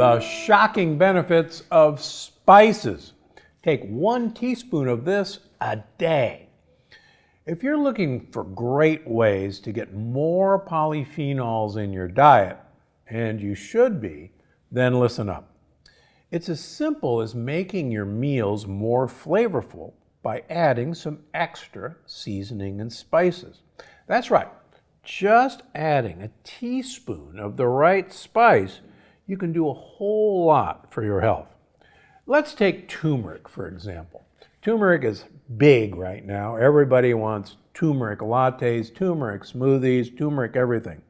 The shocking benefits of spices. Take 1 teaspoon of this a day. If you're looking for great ways to get more polyphenols in your diet, and you should be, then listen up. It's as simple as making your meals more flavorful by adding some extra seasoning and spices. That's right, just adding a teaspoon of the right spice, you can do a whole lot for your health. Let's take turmeric, for example. Turmeric is big right now. Everybody wants turmeric lattes, turmeric smoothies, turmeric everything.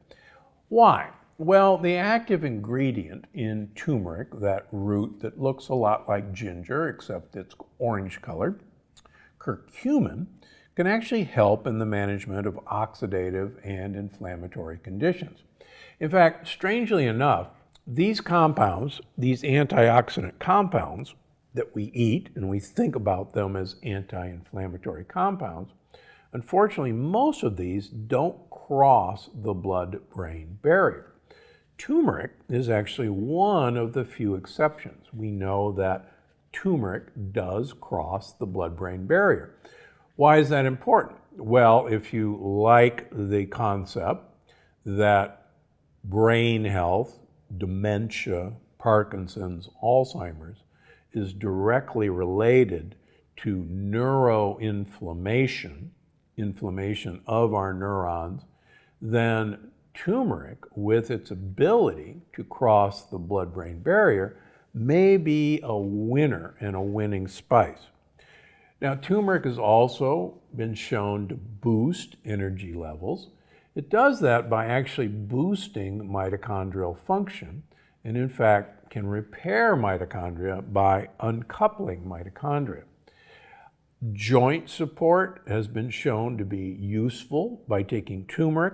Why? Well, the active ingredient in turmeric, that root that looks a lot like ginger, except it's orange colored, curcumin, can actually help in the management of oxidative and inflammatory conditions. In fact, strangely enough, these compounds, these antioxidant compounds that we eat, and we think about them as anti-inflammatory compounds, unfortunately, most of these don't cross the blood-brain barrier. Turmeric is actually one of the few exceptions. We know that turmeric does cross the blood-brain barrier. Why is that important? Well, if you like the concept that brain health, dementia, Parkinson's, Alzheimer's is directly related to neuroinflammation, inflammation of our neurons, then turmeric, with its ability to cross the blood-brain barrier, may be a winner and a winning spice. Now, turmeric has also been shown to boost energy levels. It does that by actually boosting mitochondrial function, and in fact can repair mitochondria by uncoupling mitochondria. Joint support has been shown to be useful by taking turmeric,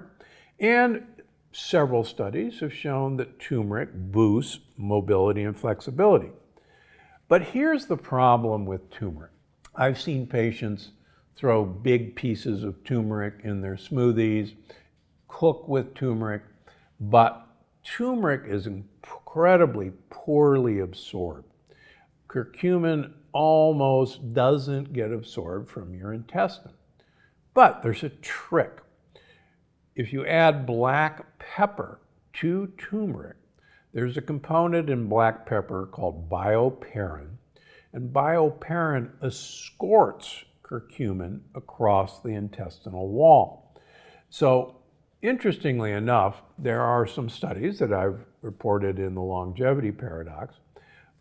and several studies have shown that turmeric boosts mobility and flexibility. But here's the problem with turmeric. I've seen patients throw big pieces of turmeric in their smoothies, cook with turmeric, but turmeric is incredibly poorly absorbed. Curcumin almost doesn't get absorbed from your intestine. But there's a trick. If you add black pepper to turmeric, there's a component in black pepper called bioperine, and bioperine escorts curcumin across the intestinal wall. So, interestingly enough, there are some studies that I've reported in the longevity paradox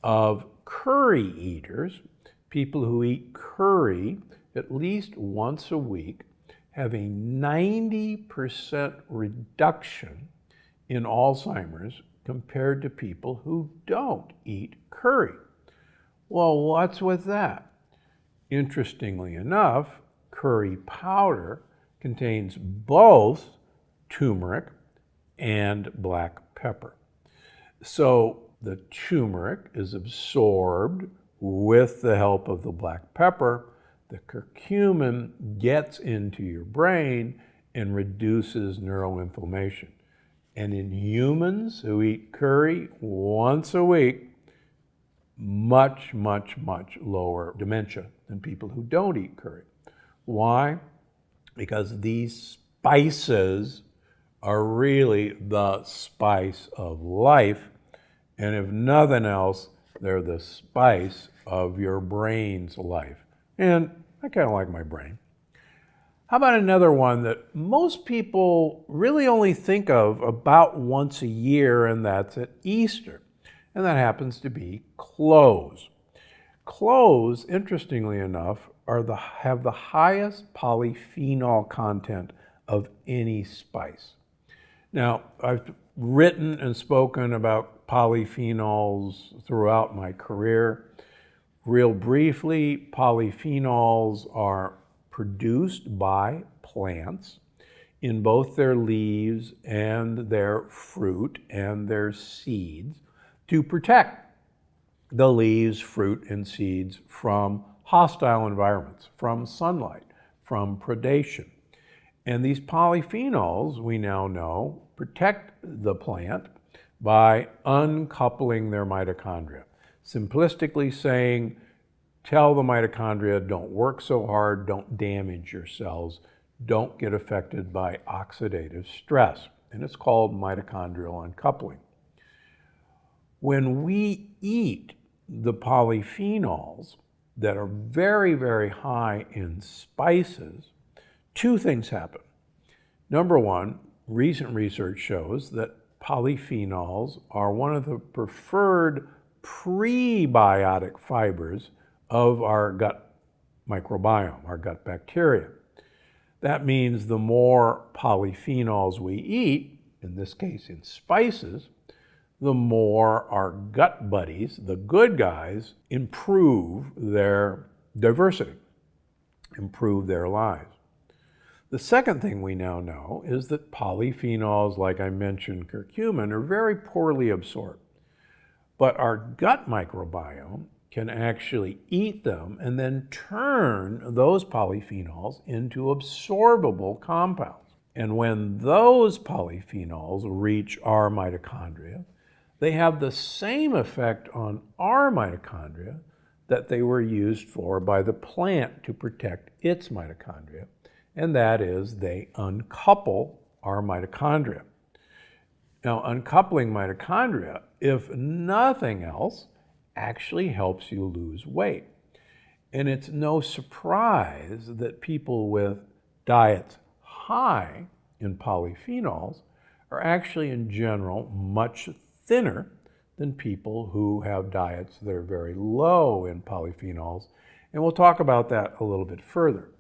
of curry eaters, people who eat curry at least once a week, have a 90% reduction in Alzheimer's compared to people who don't eat curry. Well, what's with that? Interestingly enough, curry powder contains both turmeric and black pepper. So the turmeric is absorbed with the help of the black pepper. The curcumin gets into your brain and reduces neuroinflammation. And in humans who eat curry once a week, much, much, much lower dementia than people who don't eat curry. Why? Because these spices are really the spice of life, and if nothing else, they're the spice of your brain's life. And I kind of like my brain. How about another one that most people really only think of about once a year, and that's at Easter, and that happens to be cloves. Cloves, interestingly enough, have the highest polyphenol content of any spice. Now, I've written and spoken about polyphenols throughout my career. Real briefly, polyphenols are produced by plants in both their leaves and their fruit and their seeds to protect the leaves, fruit, and seeds from hostile environments, from sunlight, from predation. And these polyphenols, we now know, protect the plant by uncoupling their mitochondria. Simplistically saying, tell the mitochondria, don't work so hard, don't damage your cells, don't get affected by oxidative stress. And it's called mitochondrial uncoupling. When we eat the polyphenols that are very, very high in spices, two things happen. Number one, recent research shows that polyphenols are one of the preferred prebiotic fibers of our gut microbiome, our gut bacteria. That means the more polyphenols we eat, in this case in spices, the more our gut buddies, the good guys, improve their diversity, improve their lives. The second thing we now know is that polyphenols, like I mentioned, curcumin, are very poorly absorbed. But our gut microbiome can actually eat them and then turn those polyphenols into absorbable compounds. And when those polyphenols reach our mitochondria, they have the same effect on our mitochondria that they were used for by the plant to protect its mitochondria, and that is they uncouple our mitochondria. Now, uncoupling mitochondria, if nothing else, actually helps you lose weight. And it's no surprise that people with diets high in polyphenols are actually in general much thinner than people who have diets that are very low in polyphenols. And we'll talk about that a little bit further.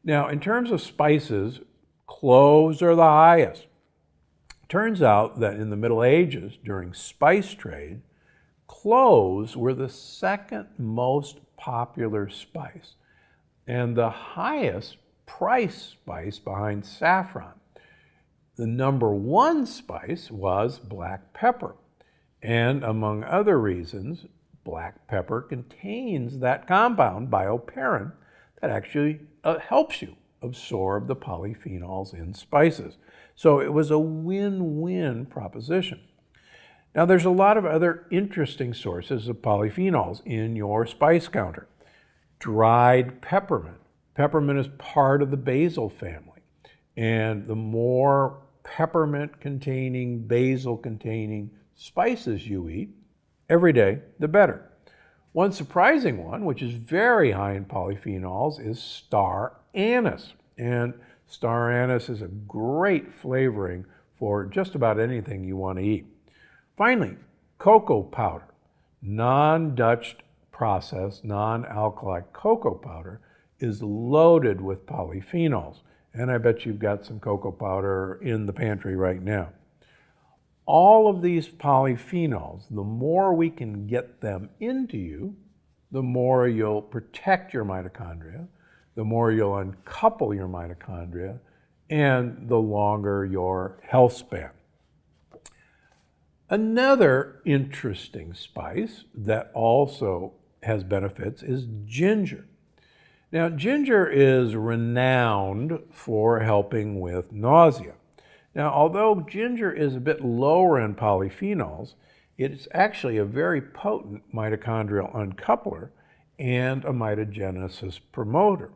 Now, in terms of spices, cloves are the highest. Turns out that in the Middle Ages, during spice trade, cloves were the second most popular spice and the highest price spice behind saffron. The number one spice was black pepper. And among other reasons, black pepper contains that compound, bioperin, that actually helps you absorb the polyphenols in spices. So it was a win-win proposition. Now, there's a lot of other interesting sources of polyphenols in your spice counter. Dried peppermint. Peppermint is part of the basil family. And the more peppermint-containing, basil-containing spices you eat every day, the better. One surprising one, which is very high in polyphenols, is star anise. And star anise is a great flavoring for just about anything you want to eat. Finally, cocoa powder. Non-Dutch processed, non-alkali cocoa powder is loaded with polyphenols. And I bet you've got some cocoa powder in the pantry right now. All of these polyphenols, the more we can get them into you, the more you'll protect your mitochondria, the more you'll uncouple your mitochondria, and the longer your health span. Another interesting spice that also has benefits is ginger. Now, ginger is renowned for helping with nausea. Now, although ginger is a bit lower in polyphenols, it's actually a very potent mitochondrial uncoupler and a mitogenesis promoter.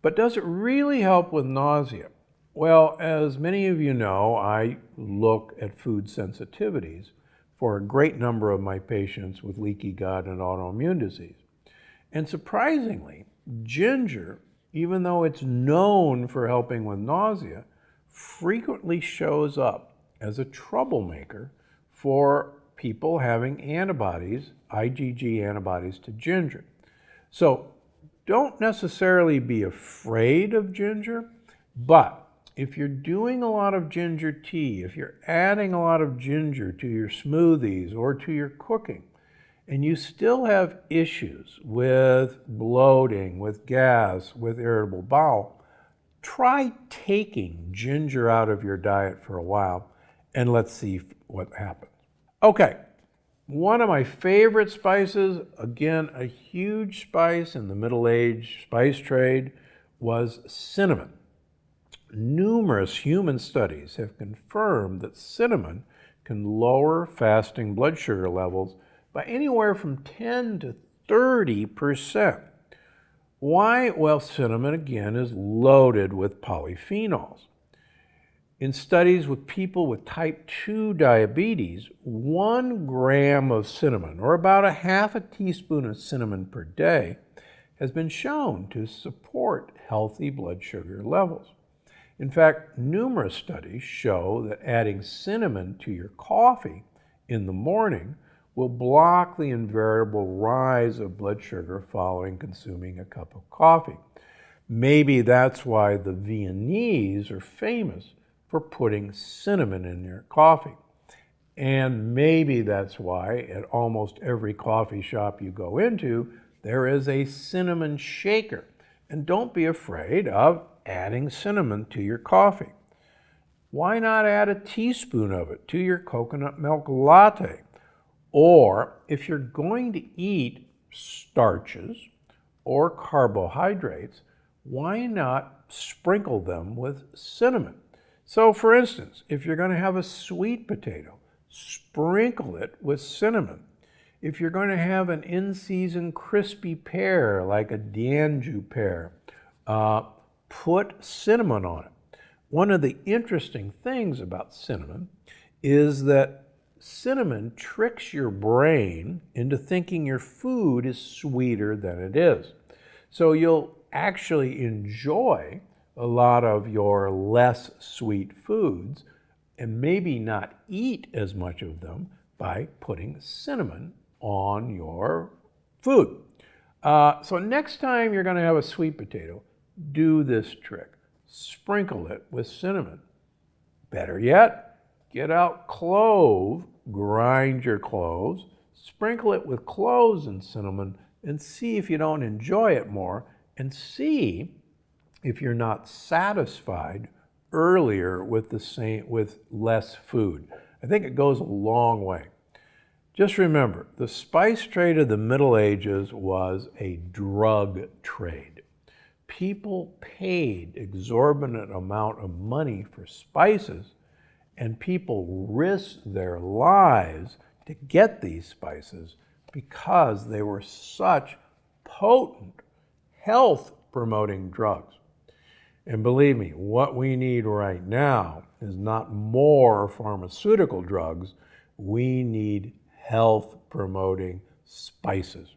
But does it really help with nausea? Well, as many of you know, I look at food sensitivities for a great number of my patients with leaky gut and autoimmune disease. And surprisingly, ginger, even though it's known for helping with nausea, frequently shows up as a troublemaker for people having antibodies, IgG antibodies to ginger. So don't necessarily be afraid of ginger, but if you're doing a lot of ginger tea, if you're adding a lot of ginger to your smoothies or to your cooking, and you still have issues with bloating, with gas, with irritable bowel, try taking ginger out of your diet for a while, and let's see what happens. Okay, one of my favorite spices, again, a huge spice in the Middle Age spice trade, was cinnamon. Numerous human studies have confirmed that cinnamon can lower fasting blood sugar levels by anywhere from 10 to 30%. Why? Well, cinnamon, again, is loaded with polyphenols. In studies with people with type 2 diabetes, 1 gram of cinnamon, or about a half a teaspoon of cinnamon per day, has been shown to support healthy blood sugar levels. In fact, numerous studies show that adding cinnamon to your coffee in the morning will block the invariable rise of blood sugar following consuming a cup of coffee. Maybe that's why the Viennese are famous for putting cinnamon in their coffee. And maybe that's why at almost every coffee shop you go into, there is a cinnamon shaker. And don't be afraid of adding cinnamon to your coffee. Why not add a teaspoon of it to your coconut milk latte? Or if you're going to eat starches or carbohydrates, why not sprinkle them with cinnamon? So for instance, if you're going to have a sweet potato, sprinkle it with cinnamon. If you're going to have an in-season crispy pear, like a D'Anjou pear, put cinnamon on it. One of the interesting things about cinnamon is that cinnamon tricks your brain into thinking your food is sweeter than it is. So you'll actually enjoy a lot of your less sweet foods and maybe not eat as much of them by putting cinnamon on your food. So next time you're going to have a sweet potato, do this trick. Sprinkle it with cinnamon. Better yet, get out clove, grind your cloves, sprinkle it with cloves and cinnamon, and see if you don't enjoy it more, and see if you're not satisfied earlier with less food. I think it goes a long way. Just remember, the spice trade of the Middle Ages was a drug trade. People paid exorbitant amount of money for spices, and people risked their lives to get these spices because they were such potent health-promoting drugs. And believe me, what we need right now is not more pharmaceutical drugs. We need health-promoting spices.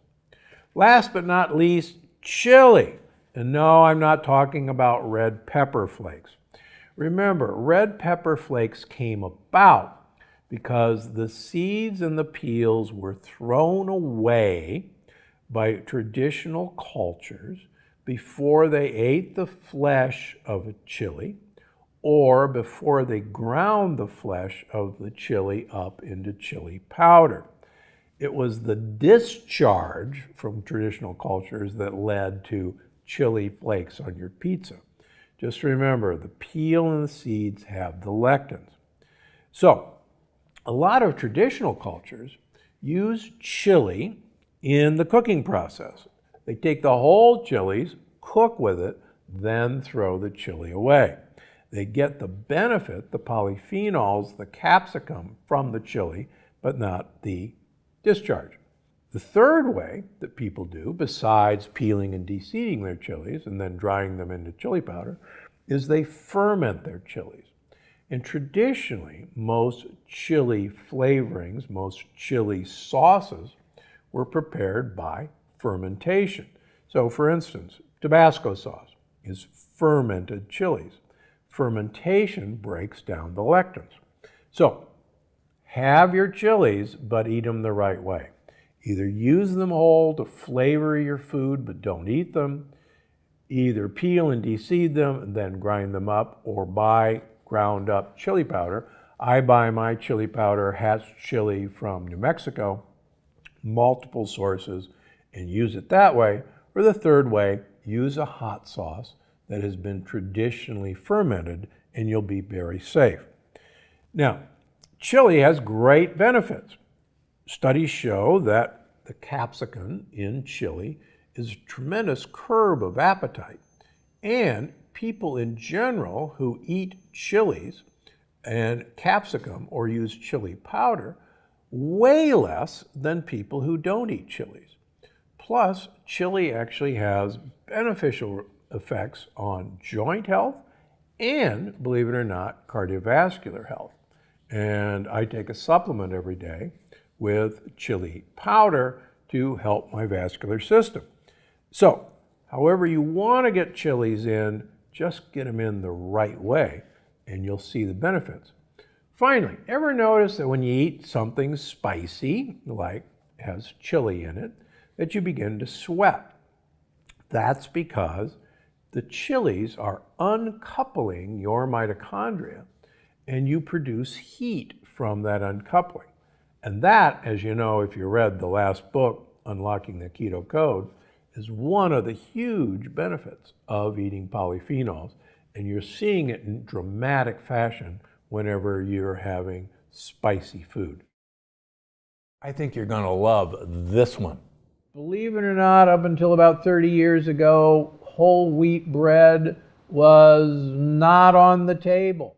Last but not least, chili. And no, I'm not talking about red pepper flakes. Remember, red pepper flakes came about because the seeds and the peels were thrown away by traditional cultures before they ate the flesh of a chili or before they ground the flesh of the chili up into chili powder. It was the discharge from traditional cultures that led to chili flakes on your pizza. Just remember, the peel and the seeds have the lectins. So, a lot of traditional cultures use chili in the cooking process. They take the whole chilies, cook with it, then throw the chili away. They get the benefit, the polyphenols, the capsicum from the chili, but not the discharge. The third way that people do, besides peeling and deseeding their chilies and then drying them into chili powder, is they ferment their chilies. And traditionally, most chili flavorings, most chili sauces were prepared by fermentation. So for instance, Tabasco sauce is fermented chilies. Fermentation breaks down the lectins. So have your chilies, but eat them the right way. Either use them whole to flavor your food, but don't eat them. Either peel and deseed them and then grind them up, or buy ground up chili powder. I buy my chili powder, Hatch chili from New Mexico, multiple sources, and use it that way. Or the third way, use a hot sauce that has been traditionally fermented, and you'll be very safe. Now, chili has great benefits. Studies show that the capsicum in chili is a tremendous curb of appetite, and people in general who eat chilies and capsicum or use chili powder way less than people who don't eat chilies. Plus, chili actually has beneficial effects on joint health and, believe it or not, cardiovascular health. And I take a supplement every day with chili powder to help my vascular system. So, however you want to get chilies in, just get them in the right way and you'll see the benefits. Finally, ever notice that when you eat something spicy, like has chili in it, that you begin to sweat? That's because the chilies are uncoupling your mitochondria and you produce heat from that uncoupling. And that, as you know, if you read the last book, Unlocking the Keto Code, is one of the huge benefits of eating polyphenols. And you're seeing it in dramatic fashion whenever you're having spicy food. I think you're going to love this one. Believe it or not, up until about 30 years ago, whole wheat bread was not on the table.